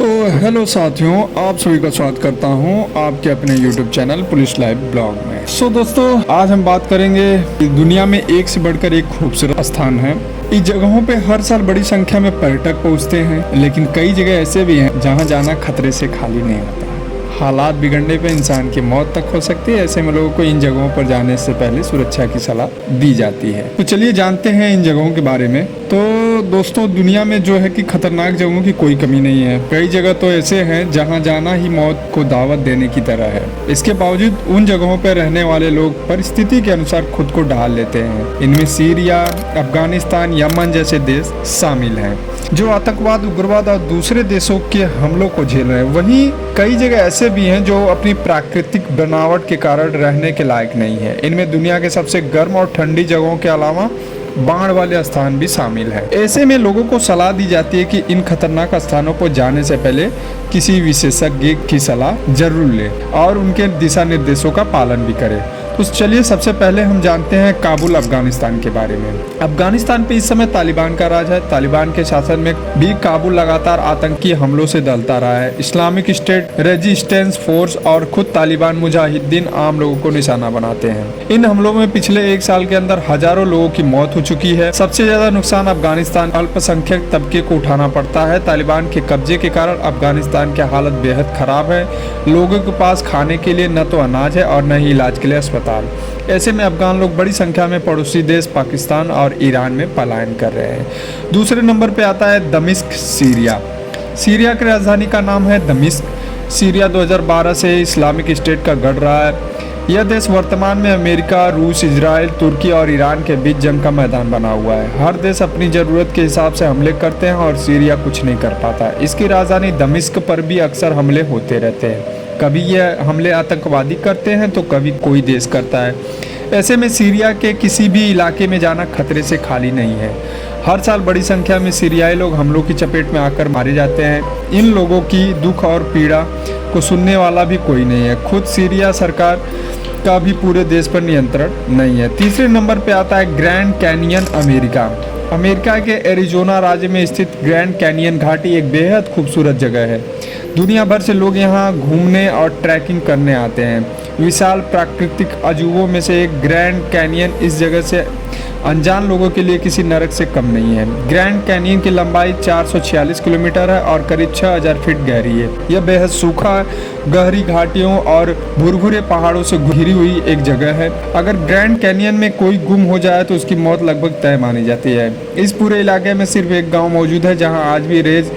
तो हेलो साथियों, आप सभी का स्वागत करता हूं आपके अपने YouTube channel police live blog में। दोस्तों, आज हम बात करेंगे दुनिया में एक से बढ़कर एक खूबसूरत स्थान है। इस जगहों पे हर साल बड़ी संख्या में पर्यटक पहुंचते हैं, लेकिन कई जगह ऐसे भी हैं जहां जाना खतरे से खाली नहीं होता। हालात बिगड़ने पे इंसान की मौत तक हो सकती है। ऐसे में लोगों को इन जगहों पर जाने से पहले सुरक्षा की सलाह दी जाती है। तो चलिए जानते हैं इन जगहों के बारे में। तो दोस्तों, दुनिया में जो है कि खतरनाक जगहों की कोई कमी नहीं है। कई जगह तो ऐसे हैं जहां जाना ही मौत को दावत देने की तरह है। इसके बावजूद उन जगहों पर रहने वाले लोग परिस्थिति के अनुसार खुद को ढाल लेते हैं। इनमें सीरिया, अफगानिस्तान, यमन जैसे देश शामिल हैं, जो आतंकवाद, उग्रवाद और दूसरे देशों के हमलों को झेल रहे हैं। वहीं कई जगह ऐसे भी हैं जो अपनी प्राकृतिक बनावट के कारण रहने के लायक नहीं है। इनमें दुनिया के सबसे गर्म और ठंडी जगहों के अलावा बाढ़ वाले स्थान भी शामिल है। ऐसे में लोगों को सलाह दी जाती है कि इन खतरनाक स्थानों पर जाने से पहले किसी विशेषज्ञ की सलाह जरूर ले और उनके दिशा निर्देशों का पालन भी करें। तो चलिए सबसे पहले हम जानते हैं काबुल, अफगानिस्तान के बारे में। अफगानिस्तान पे इस समय तालिबान का राज है। तालिबान के शासन में भी काबुल लगातार आतंकी हमलों से दलता रहा है। इस्लामिक स्टेट, रेजिस्टेंस फोर्स और खुद तालिबान मुजाहिदीन आम लोगों को निशाना बनाते हैं। इन हमलों में पिछले एक साल के अंदर हजारों लोगों की मौत हो चुकी है। सबसे ज्यादा नुकसान अफगानिस्तान अल्पसंख्यक तबके को उठाना पड़ता है। तालिबान के कब्जे के कारण अफगानिस्तान की हालत बेहद खराब है। लोगों के पास खाने के लिए न तो अनाज है और न ही इलाज के लिए अस्पताल। ऐसे में अफगान लोग बड़ी संख्या में पड़ोसी देश पाकिस्तान और ईरान में पलायन कर रहे हैं। दूसरे नंबर पे आता है दमिश्क, सीरिया। सीरिया की राजधानी का नाम है दमिश्क। सीरिया 2012 से इस्लामिक स्टेट का गढ़ रहा है। यह देश वर्तमान में अमेरिका, रूस, इजराइल, तुर्की और ईरान के बीच जंग का मैदान बना हुआ है। हर देश अपनी जरूरत के हिसाब से हमले करते हैं और सीरिया कुछ नहीं कर पाता। इसकी राजधानी दमिश्क पर भी अक्सर हमले होते रहते हैं। कभी यह हमले आतंकवादी करते हैं तो कभी कोई देश करता है। ऐसे में सीरिया के किसी भी इलाके में जाना खतरे से खाली नहीं है। हर साल बड़ी संख्या में सीरियाई लोग हमलों की चपेट में आकर मारे जाते हैं। इन लोगों की दुख और पीड़ा को सुनने वाला भी कोई नहीं है। खुद सीरिया सरकार का भी पूरे देश पर नियंत्रण नहीं है। तीसरे नंबर पे आता है ग्रैंड कैनियन, अमेरिका। अमेरिका के एरिजोना राज्य में स्थित ग्रैंड कैनियन घाटी एक बेहद खूबसूरत जगह है। दुनिया भर से लोग यहाँ घूमने और ट्रैकिंग करने आते हैं। विशाल प्राकृतिक अजूबों में से एक ग्रैंड कैनियन इस जगह से अनजान लोगों के लिए किसी नरक से कम नहीं है। ग्रैंड कैनियन की लंबाई 446 किलोमीटर है और करीब 6000 फीट गहरी है। यह बेहद सूखा, गहरी घाटियों और भुरभुरे पहाड़ों से घिरी हुई एक जगह है। अगर ग्रैंड कैनियन में कोई गुम हो जाए तो उसकी मौत लगभग तय मानी जाती है। इस पूरे इलाके में सिर्फ एक गाँव मौजूद है जहाँ आज भी रेज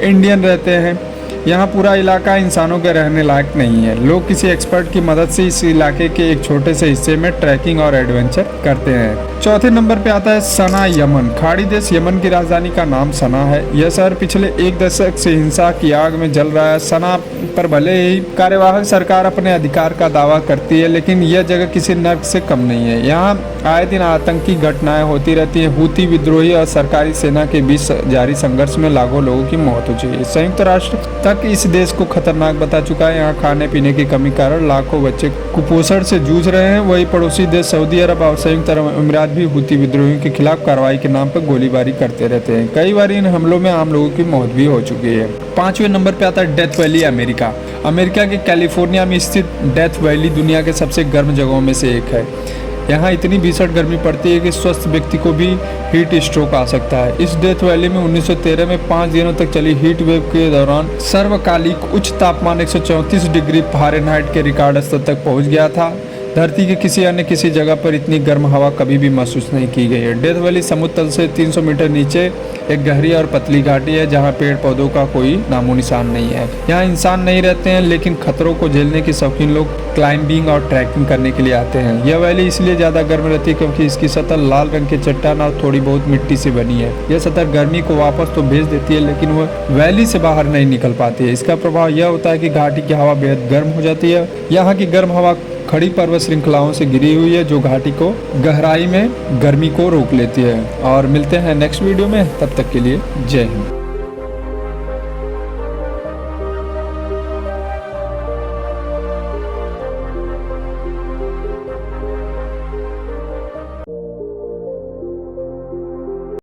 इंडियन रहते हैं। यहाँ पूरा इलाका इंसानों के रहने लायक नहीं है। लोग किसी एक्सपर्ट की मदद से इस इलाके के एक छोटे से हिस्से में ट्रैकिंग और एडवेंचर करते हैं। चौथे नंबर पे आता है सना, यमन। खाड़ी देश यमन की राजधानी का नाम सना है। यह शहर पिछले एक दशक से हिंसा की आग में जल रहा है। सना पर भले ही कार्यवाहक सरकार अपने अधिकार का दावा करती है, लेकिन यह जगह किसी नर्क से कम नहीं है। यहाँ आए दिन आतंकी घटनाएं होती रहती हैं। हूती विद्रोही और सरकारी सेना के बीच जारी संघर्ष में लाखों लोगों की मौत हो चुकी है। संयुक्त राष्ट्र तक इस देश को खतरनाक बता चुका है। यहाँ खाने पीने की कमी कारण लाखों बच्चे कुपोषण से जूझ रहे हैं। वही पड़ोसी देश सऊदी अरब और संयुक्त अरब अमीरात भी हूती विद्रोहियों के खिलाफ कार्रवाई के नाम पर गोलीबारी करते रहते हैं। कई बार इन हमलों में आम लोगों की मौत भी हो चुकी है। पांचवें नंबर पे आता है डेथ वैली, अमेरिका। अमेरिका के कैलिफोर्निया में स्थित डेथ वैली दुनिया के सबसे गर्म जगहों में से एक है। यहाँ इतनी भीषण गर्मी पड़ती है कि स्वस्थ व्यक्ति को भी हीट स्ट्रोक आ सकता है। इस डेथ वैली में 1913 में 5 दिनों तक चली हीट वेव के दौरान सर्वकालिक उच्च तापमान 134 डिग्री फ़ारेनहाइट के रिकॉर्ड स्तर तक पहुँच गया था। धरती के किसी जगह पर इतनी गर्म हवा कभी भी महसूस नहीं की गई है। डेथ वैली समुद्र तल से 300 मीटर नीचे एक गहरी और पतली घाटी है जहां पेड़ पौधों का कोई नामो निशान नहीं है। यहाँ इंसान नहीं रहते हैं, लेकिन खतरों को झेलने के शौकीन लोग क्लाइंबिंग और ट्रैकिंग करने के लिए आते हैं। यह वैली इसलिए ज़्यादा गर्म रहती है क्योंकि इसकी सतह लाल रंग के चट्टान और थोड़ी बहुत मिट्टी से बनी है। यह सतह गर्मी को वापस तो भेज देती है, लेकिन वह वैली से बाहर नहीं निकल पाती है। इसका प्रभाव यह होता है कि घाटी की हवा बेहद गर्म हो जाती है। यहाँ की गर्म हवा खड़ी पर्वत श्रृंखलाओं से घिरी हुई है जो घाटी को गहराई में गर्मी को रोक लेती है। और मिलते हैं नेक्स्ट वीडियो में, तब तक के लिए जय हिंद।